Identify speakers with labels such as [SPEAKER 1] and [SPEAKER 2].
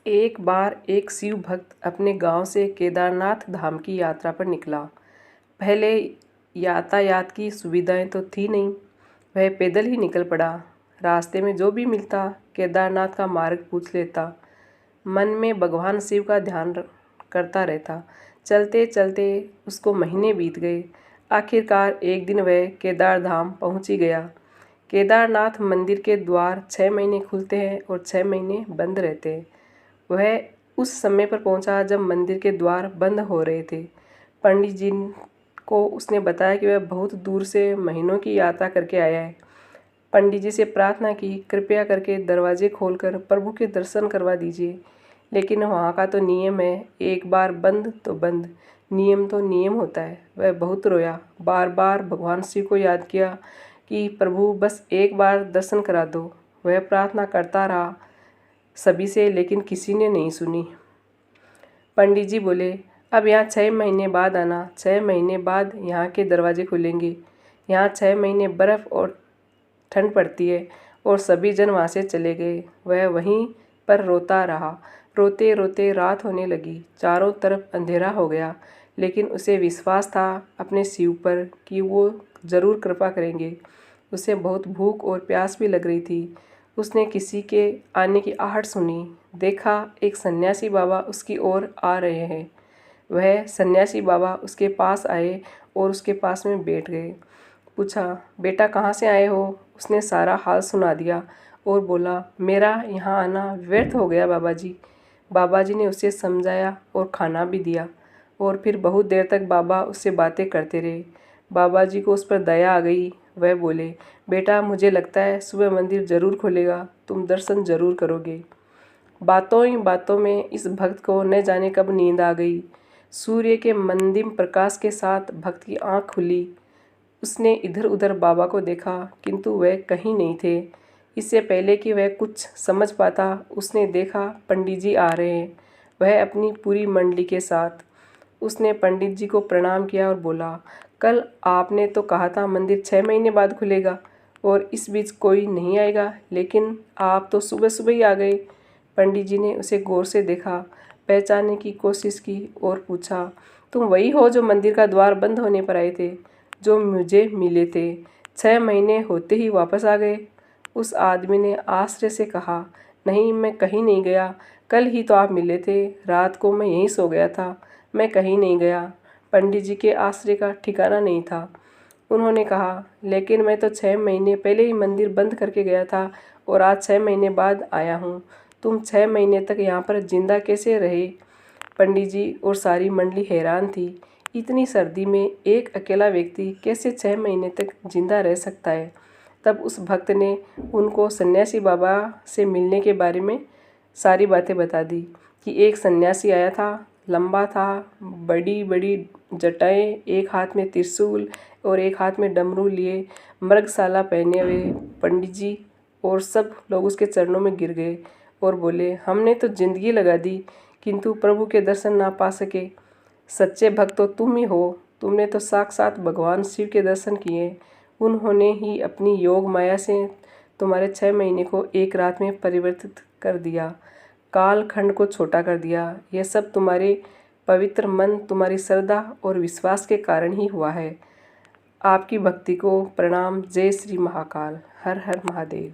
[SPEAKER 1] एक बार एक शिव भक्त अपने गांव से केदारनाथ धाम की यात्रा पर निकला। पहले यातायात की सुविधाएं तो थी नहीं, वह पैदल ही निकल पड़ा। रास्ते में जो भी मिलता केदारनाथ का मार्ग पूछ लेता। मन में भगवान शिव का ध्यान करता रहता। चलते चलते उसको महीने बीत गए। आखिरकार एक दिन वह केदार धाम पहुँच ही गया। केदारनाथ मंदिर के द्वार 6 महीने खुलते हैं और 6 महीने बंद रहते हैं। वह उस समय पर पहुंचा जब मंदिर के द्वार बंद हो रहे थे। पंडित जी को उसने बताया कि वह बहुत दूर से महीनों की यात्रा करके आया है। पंडित जी से प्रार्थना की, कृपया करके दरवाजे खोलकर प्रभु के दर्शन करवा दीजिए। लेकिन वहाँ का तो नियम है, एक बार बंद तो बंद, नियम तो नियम होता है। वह बहुत रोया, बार बार भगवान शिव को याद किया कि प्रभु बस एक बार दर्शन करा दो। वह प्रार्थना करता रहा सभी से, लेकिन किसी ने नहीं सुनी। पंडित जी बोले, अब यहाँ 6 महीने बाद आना। 6 महीने बाद यहाँ के दरवाजे खुलेंगे। यहाँ 6 महीने बर्फ़ और ठंड पड़ती है। और सभी जन वहाँ से चले गए। वह वहीं पर रोता रहा। रोते रोते रात होने लगी। चारों तरफ अंधेरा हो गया, लेकिन उसे विश्वास था अपने शिव पर कि वो ज़रूर कृपा करेंगे। उसे बहुत भूख और प्यास भी लग रही थी। उसने किसी के आने की आहट सुनी। देखा एक सन्यासी बाबा उसकी ओर आ रहे हैं। वह सन्यासी बाबा उसके पास आए और उसके पास में बैठ गए। पूछा, बेटा कहाँ से आए हो? उसने सारा हाल सुना दिया और बोला, मेरा यहाँ आना व्यर्थ हो गया बाबा जी। बाबा जी ने उसे समझाया और खाना भी दिया। और फिर बहुत देर तक बाबा उससे बातें करते रहे। बाबा जी को उस पर दया आ गई। वह बोले, बेटा मुझे लगता है सुबह मंदिर ज़रूर खुलेगा, तुम दर्शन ज़रूर करोगे। बातों ही बातों में इस भक्त को न जाने कब नींद आ गई। सूर्य के मंदिम प्रकाश के साथ भक्त की आँख खुली। उसने इधर उधर बाबा को देखा, किंतु वह कहीं नहीं थे। इससे पहले कि वह कुछ समझ पाता, उसने देखा पंडित जी आ रहे हैं, वह अपनी पूरी मंडली के साथ। उसने पंडित जी को प्रणाम किया और बोला, कल आपने तो कहा था मंदिर 6 महीने बाद खुलेगा और इस बीच कोई नहीं आएगा, लेकिन आप तो सुबह सुबह ही आ गए। पंडित जी ने उसे गौर से देखा, पहचानने की कोशिश की और पूछा, तुम वही हो जो मंदिर का द्वार बंद होने पर आए थे, जो मुझे मिले थे? 6 महीने होते ही वापस आ गए। उस आदमी ने आश्चर्य से कहा, नहीं, मैं कहीं नहीं गया। कल ही तो आप मिले थे। रात को मैं यहीं सो गया था, मैं कहीं नहीं गया। पंडित जी के आश्चर्य का ठिकाना नहीं था। उन्होंने कहा, लेकिन मैं तो 6 महीने पहले ही मंदिर बंद करके गया था और आज 6 महीने बाद आया हूँ। तुम 6 महीने तक यहाँ पर जिंदा कैसे रहे? पंडित जी और सारी मंडली हैरान थी। इतनी सर्दी में एक अकेला व्यक्ति कैसे 6 महीने तक जिंदा रह सकता है? तब उस भक्त ने उनको सन्यासी बाबा से मिलने के बारे में सारी बातें बता दी कि एक सन्यासी आया था, लंबा था, बड़ी बड़ी जटाएं, एक हाथ में त्रिशूल और एक हाथ में डमरू लिए, मृगशाला पहने हुए। पंडित जी और सब लोग उसके चरणों में गिर गए और बोले, हमने तो जिंदगी लगा दी, किंतु प्रभु के दर्शन ना पा सके। सच्चे भक्त तो तुम ही हो। तुमने तो साक्षात भगवान शिव के दर्शन किए। उन्होंने ही अपनी योग माया से तुम्हारे 6 महीने को एक रात में परिवर्तित कर दिया, काल खंड को छोटा कर दिया। यह सब तुम्हारे पवित्र मन, तुम्हारी श्रद्धा और विश्वास के कारण ही हुआ है। आपकी भक्ति को प्रणाम। जय श्री महाकाल। हर हर महादेव।